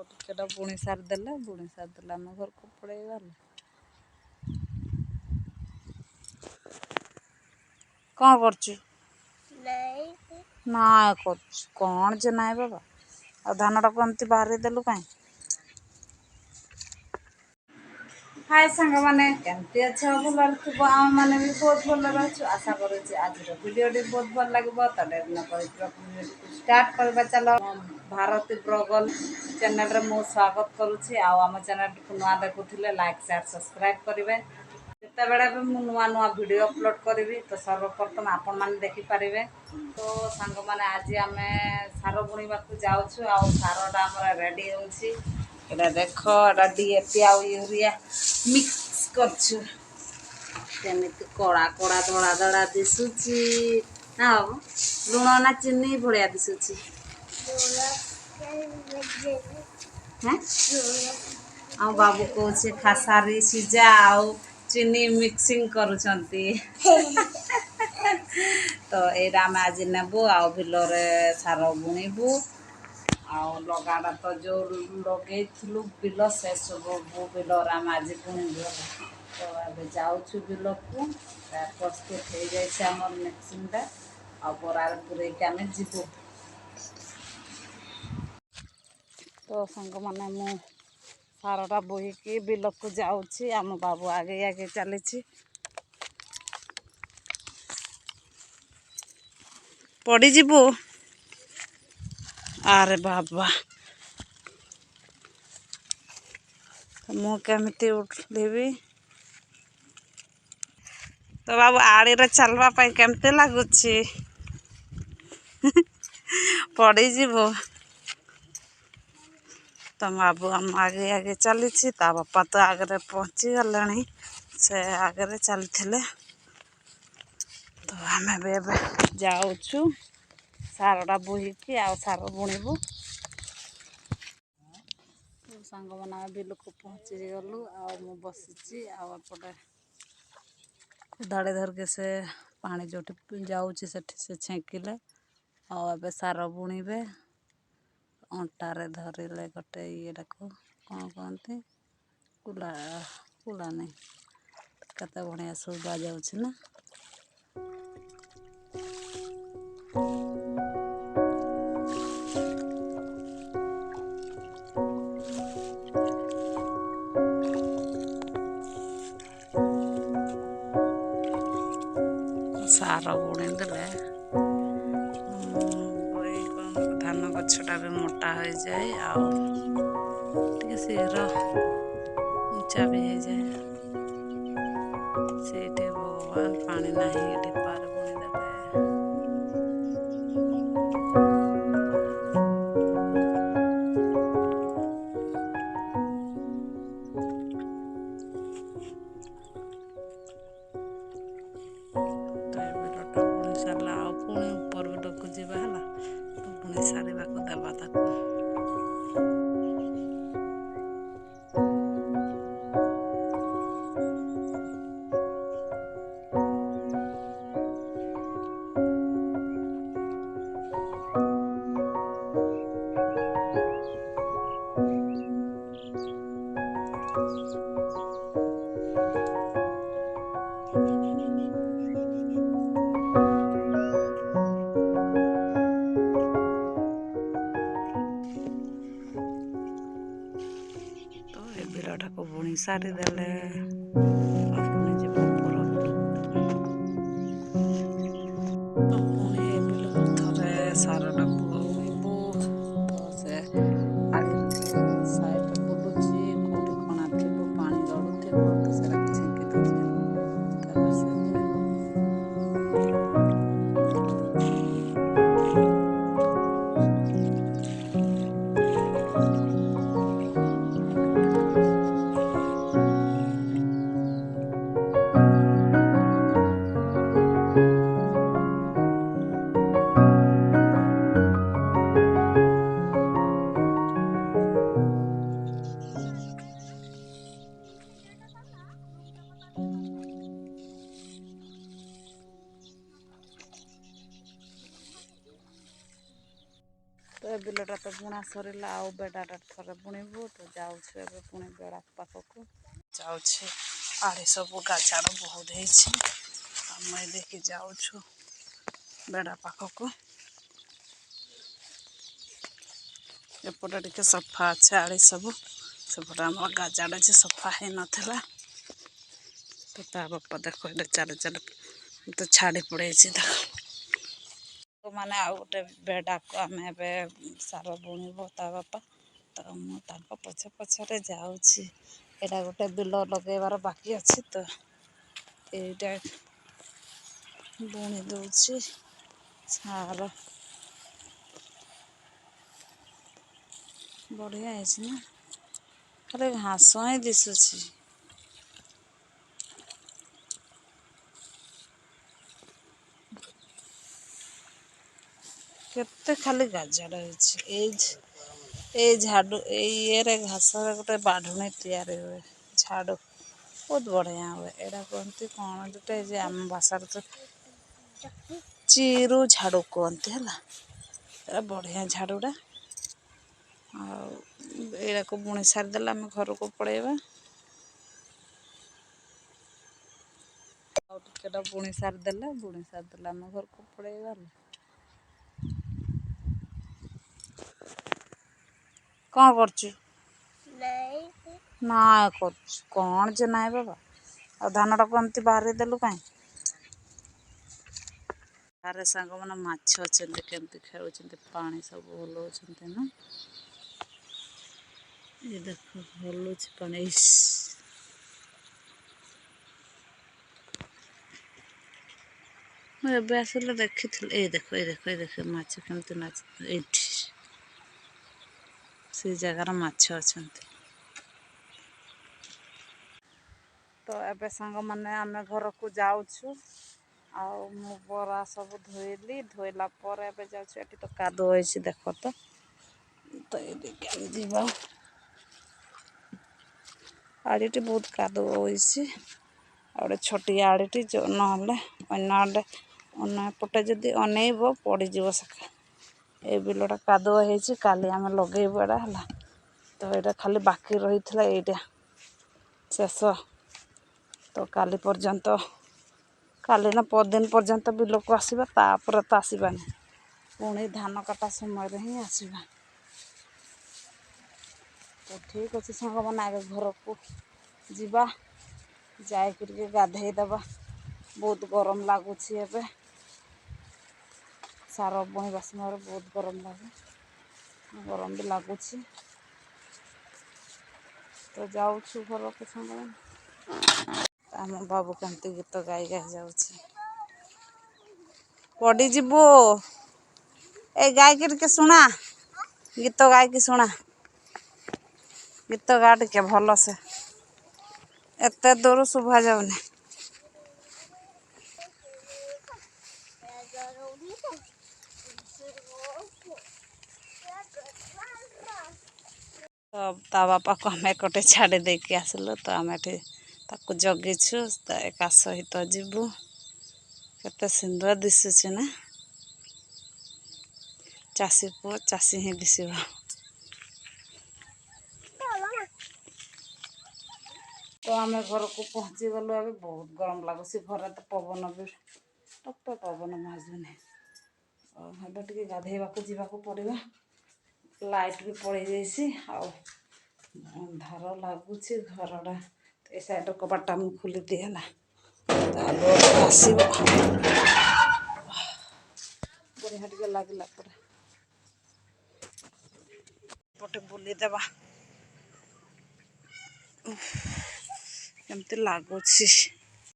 ଆଉ ଟିକେଟା ବୁଣି ସାରିଦେଲେ ଆମ ଘରକୁ ପଳେଇ ଗଲେ। କ'ଣ କରୁଛୁ? ନା କରୁଛୁ କ'ଣ ଯେ ନାଇଁ ବାବା। ଆଉ ଧାନଟାକୁ ଏମିତି ବାହାରି ଦେଲୁ କାହିଁ? ହାଏ ସାଙ୍ଗମାନେ, କେମିତି ଅଛ? ଭଲରେ ଥିବ। ଆମମାନେ ବି ବହୁତ ଭଲରେ ଅଛୁ। ଆଶା କରୁଛି ଆଜିର ଭିଡ଼ିଓଟି ବହୁତ ଭଲ ଲାଗିବ। ତ ଡେରି ନ କରି ଷ୍ଟାର୍ଟ କରିବା। ଚାଲ। ଭାରତୀ ବ୍ଲଗ୍ ଚ୍ୟାନେଲରେ ମୁଁ ସ୍ୱାଗତ କରୁଛି। ଆଉ ଆମ ଚ୍ୟାନେଲକୁ ନୂଆ ଦେଖୁଥିଲେ ଲାଇକ୍ ସେୟାର ସବସ୍କ୍ରାଇବ୍ କରିବେ। ଯେତେବେଳେ ବି ମୁଁ ନୂଆ ଭିଡ଼ିଓ ଅପଲୋଡ଼ କରିବି ତ ସର୍ବପ୍ରଥମେ ଆପଣମାନେ ଦେଖିପାରିବେ। ତ ସାଙ୍ଗମାନେ ଆଜି ଆମେ ସାର ବୁଣିବାକୁ ଯାଉଛୁ। ଆଉ ସାରଟା ଆମର ରେଡ଼ି ହେଉଛି। ଏଇଟା ଦେଖ, ଏଇଟା DAP ଆଉ ୟୁରିଆ ମିକ୍ସ କରୁଛୁ। କେମିତି କଳା କଳା ଧଳା ଧଳା ଦିଶୁଛି ନା ବାବୁ? ଲୁଣ ନା ଚିନି ଭଳିଆ ଦିଶୁଛି? ଆଉ ବାବୁ କହୁଛି ଖାସାରୀ ସିଝା ଆଉ ଚିନି ମିକ୍ସିଂ କରୁଛନ୍ତି। ତ ଏଇଟା ଆମେ ଆଜି ନେବୁ ଆଉ ବିଲରେ ସାର ବୁଣିବୁ। ଆଉ ଲଗାଟା ତ ଯେଉଁ ଲଗେଇଥିଲୁ ବିଲ ସେସବୁ ବିଲରେ ଆମେ ଆଜି ବୁଣିବୁ। ତ ଏବେ ଯାଉଛୁ ବିଲକୁ। ପ୍ରସ୍ତୁତ ହେଇଯାଇଛି ଆମର ମିକ୍ସିଂଟା। ଆଉ ବରାରେ ପୂରେଇକି ଆମେ ଯିବୁ। ତ ସାଙ୍ଗମାନେ ମୁଁ ସାରଟା ବୋହିକି ବିଲକୁ ଯାଉଛି। ଆମ ବାବୁ ଆଗେଇ ଆଗେଇ ଚାଲିଛି। ପଡ଼ିଯିବୁ। ଆରେ ବାବା, ମୁଁ କେମିତି ଉଠିବି? ତ ବାବୁ ଆଡ଼ିରେ ଚାଲିବା ପାଇଁ କେମିତି ଲାଗୁଛି? ପଡ଼ିଯିବୁ। ତ ବାବୁ ଆମ ଆଗେଇ ଆଗେଇ ଚାଲିଛି। ତା ବାପା ତ ଆଗରେ ପହଞ୍ଚିଗଲେଣି। ସେ ଆଗରେ ଚାଲିଥିଲେ। ତ ଆମେ ବି ଏବେ ଯାଉଛୁ ସାରଟା ବୋହିକି ଆଉ ସାର ବୁଣିବୁ। ସାଙ୍ଗମାନେ ଆମେ ବିଲକୁ ପହଞ୍ଚିଗଲୁ। ଆଉ ମୁଁ ବସିଛି। ଆଉ ଏପଟେ କୁଦାଡ଼ି ଧରିକି ସେ ପାଣି ଯେଉଁଠି ଯାଉଛି ସେଠି ସେ ଛେଙ୍କିଲେ। ଆଉ ଏବେ ସାର ବୁଣିବେ। ଅଣ୍ଟାରେ ଧରିଲେ ଗୋଟେ ଇଏଟାକୁ କ'ଣ କହନ୍ତି? କୁଲା ନାହିଁ। କେତେ ବଢ଼ିଆ ଶୁଭା ଯାଉଛି ନା? ସାର ବୁଣିଦେଲେ ଧାନ ଗଛଟା ବି ମୋଟା ହୋଇଯାଏ। ଆଉ ଟିକେ ଶୀଘ୍ର ଉଞ୍ଚା ବି ହେଇଯାଏ। ସେଇଠି ଭଗବାନ ପାଣି ନାହିଁ ଏଠି ପାର ବୁଣିଦେଲେ। ବିଲଟା ବୁଣି ସାରିଲା ଆଉ ପୁଣି ଉପର ବିଲକୁ ଯିବା ହେଲା। ବୁଣି ସାରିବାକୁ ଦେବା ତାକୁ। ବିଲଟାକୁ ବୁଣି ସାରିଦେଲେ ପୁଣି ଯିବ ଉପର ବିଲକୁ। ପୁଣି ଏ ବିଲକୁ ଥରେ ସାରଟା ବୁଣିବୁ। ତ ସେ ସାଇଡ଼ରେ ବୁଲୁଛି। କେଉଁଠି କଣା ଥିବ, ପାଣି ଗଡ଼ୁଥିବ ତ ସେଟାକୁ ଛେଙ୍କି ଦେଉଛି। ତାପରେ ସେ ବୁଣିବ। ବିଲଟା ତ ବୁଣା ସରିଲା ଆଉ ବେଡ଼ାଟା ଥରେ ବୁଣିବୁ ତ ଯାଉଛୁ ଏବେ ପୁଣି ବେଡ଼ା ପାଖକୁ ଯାଉଛି। ଆଡ଼େ ସବୁ ଗାଜାଡ଼ ବହୁତ ହେଇଛି ଆମେ ଦେଖି ଯାଉଛୁ ବେଡ଼ା ପାଖକୁ। ଏପଟେ ଟିକେ ସଫା ଅଛି ଆଡ଼େ ସବୁ ସେପଟେ ଆମର ଗାଜାଡ଼ ଅଛି ସଫା ହେଇନଥିଲା ତ ତା ବାପା ଦେଖ ଏଇଟା ଚାଲ ଚାଲ ତ ଛାଡ଼ି ପଡ଼େଇଛି ଦେଖ ମାନେ ଆଉ ଗୋଟେ ବେଡ଼ାକୁ ଆମେ ଏବେ ସାର ବୁଣିବ ତା ବାପା ତ ମୁଁ ତାଙ୍କ ପଛେ ପଛରେ ଯାଉଛି। ଏଇଟା ଗୋଟେ ବିଲ ଲଗେଇବାର ବାକି ଅଛି ତ ଏଇଟା ବୁଣି ଦଉଛି ସାର ବଢ଼ିଆ ହେଇଛି ନା ଖାଲି ଘାସ ହିଁ ଦିଶୁଛି। କେତେ ଖାଲି ଗାଜର ହେଇଛି ଏଇ ଝାଡ଼ୁ ଏଇ ଇଏରେ ଘାସରେ ଗୋଟେ ବାଢୁଣି ତିଆରି ହୁଏ ଝାଡ଼ୁ ବହୁତ ବଢ଼ିଆ ହୁଏ। ଏଇଟା କୁହନ୍ତି କ'ଣ ଗୋଟେ ଯେ ଆମ ଭାଷାରେ ତ ଚିରୁ ଝାଡ଼ୁ କୁହନ୍ତି ହେଲା। ଏଇଟା ବଢ଼ିଆ ଝାଡ଼ୁଟା ଆଉ ଏଇଟାକୁ ବୁଣି ସାରିଦେଲେ ଆମେ ଘରକୁ ପଳେଇବା। ଆଉ ଟିକେଟା ବୁଣି ସାରିଦେଲେ ଆମେ ଘରକୁ ପଳେଇବା। କ'ଣ କରୁଛୁ? ନାଇଁ କରୁଛୁ କ'ଣ ଯେ ନାଇଁ ବାବା ଆଉ ଧାନଟାକୁ ଏମିତି ବାହାରି ଦେଲୁ କାହିଁ? ଆରେ ସାଙ୍ଗମାନେ ମାଛ ଅଛନ୍ତି କେମିତି ଖେଳୁଛନ୍ତି ପାଣି ସବୁ ହଲଉଛନ୍ତି ନା ଏ ଦେଖ ହଲୁଛି ପାଣି। ମୁଁ ଏବେ ଆସିଲେ ଦେଖିଥିଲି ଏଇ ଦେଖ ମାଛ କେମିତି ନାଚ ଏଇଠି ସେ ଜାଗାର ମାଛ ଅଛନ୍ତି। ତ ଏବେ ସାଙ୍ଗମାନେ ଆମେ ଘରକୁ ଯାଉଛୁ ଆଉ ମୁଁ ବରା ସବୁ ଧୋଇଲା ପରେ ଏବେ ଯାଉଛି। ଏଠି ତ କାଦୁଅ ହେଇଛି ଦେଖ ତ ଏଇଠି କେମିତି ଯିବା ଆଡ଼ିଟି ବହୁତ କାଦୁଅ ହୋଇଛି ଆଉ ଗୋଟେ ଛୋଟିଆ ଆଡ଼ିଟି ନହେଲେ ଅନ୍ୟ ପଟେ ଯଦି ଅନେଇବ ପଡ଼ିଯିବ ସେକା। ଏ ବିଲଟା କାଦୁଅ ହେଇଛି କାଲି ଆମେ ଲଗେଇବୁ ଏଇଟା ହେଲା ତ ଏଇଟା ଖାଲି ବାକି ରହିଥିଲା ଏଇଟା ଶେଷ ତ କାଲି ନା ପରଦିନ ପର୍ଯ୍ୟନ୍ତ ବିଲକୁ ଆସିବା ତାପରେ ତ ଆସିବାନି ପୁଣି ଧାନ କଟା ସମୟରେ ହିଁ ଆସିବା। ତ ଠିକ୍ ଅଛି ସାଙ୍ଗମାନେ ଆଗେ ଘରକୁ ଯିବା ଯାଇକି ଟିକେ ଗାଧେଇ ଦେବା ବହୁତ ଗରମ ଲାଗୁଛି ଏବେ ସାର ବୁଣିବା ସମୟରେ ବହୁତ ଗରମ ବି ଲାଗୁଛି ତ ଯାଉଛୁ ଘରକୁ ସାଙ୍ଗମାନେ। ଆମ ବାବୁ କେମିତି ଗୀତ ଗାଇ ଯାଉଛି ପଡ଼ିଯିବୁ ଏଇ ଗାଇକି ଟିକେ ଶୁଣା ଗୀତ ଗାଇକି ଶୁଣା ଗୀତ ଗା ଟିକେ ଭଲସେ ଏତେ ଦୂର ଶୁଭା ଯାଉନି। ତ ତା ବାପାକୁ ଆମେ ଗୋଟେ ଛାଡ଼ି ଦେଇକି ଆସିଲୁ ତ ଆମେ ଏଠି ତାକୁ ଜଗିଛୁ ତ ଏକା ସହିତ ଯିବୁ। କେତେ ସୁନ୍ଦର ଦିଶୁଛି ନା ଚାଷୀ ପୁଅ ଚାଷୀ ହିଁ ଦିଶିବ। ତ ଆମେ ଘରକୁ ପହଞ୍ଚିଗଲୁ ଏବେ ବହୁତ ଗରମ ଲାଗୁଛି ଘରେ ତ ପବନ ବି ଟୋପେ ପବନ ବାଜୁନି ଏବେ ଟିକେ ଗାଧେଇବାକୁ ଯିବାକୁ ପଡ଼ିବ। ଲାଇଟ୍ ବି ପଳେଇ ଯାଇଛି ଆଉ ଅନ୍ଧାର ଲାଗୁଛି ଘରଟା ଏ ସାଇଡ଼୍ କବାଟଟା ମୁଁ ଖୋଲିଦିଏ ହେଲା ଆସିବ ବଢ଼ିଆ ଟିକେ ଲାଗିଲା ପୁରା ପଟେ ବୁଲିଦେବା କେମିତି ଲାଗୁଛି।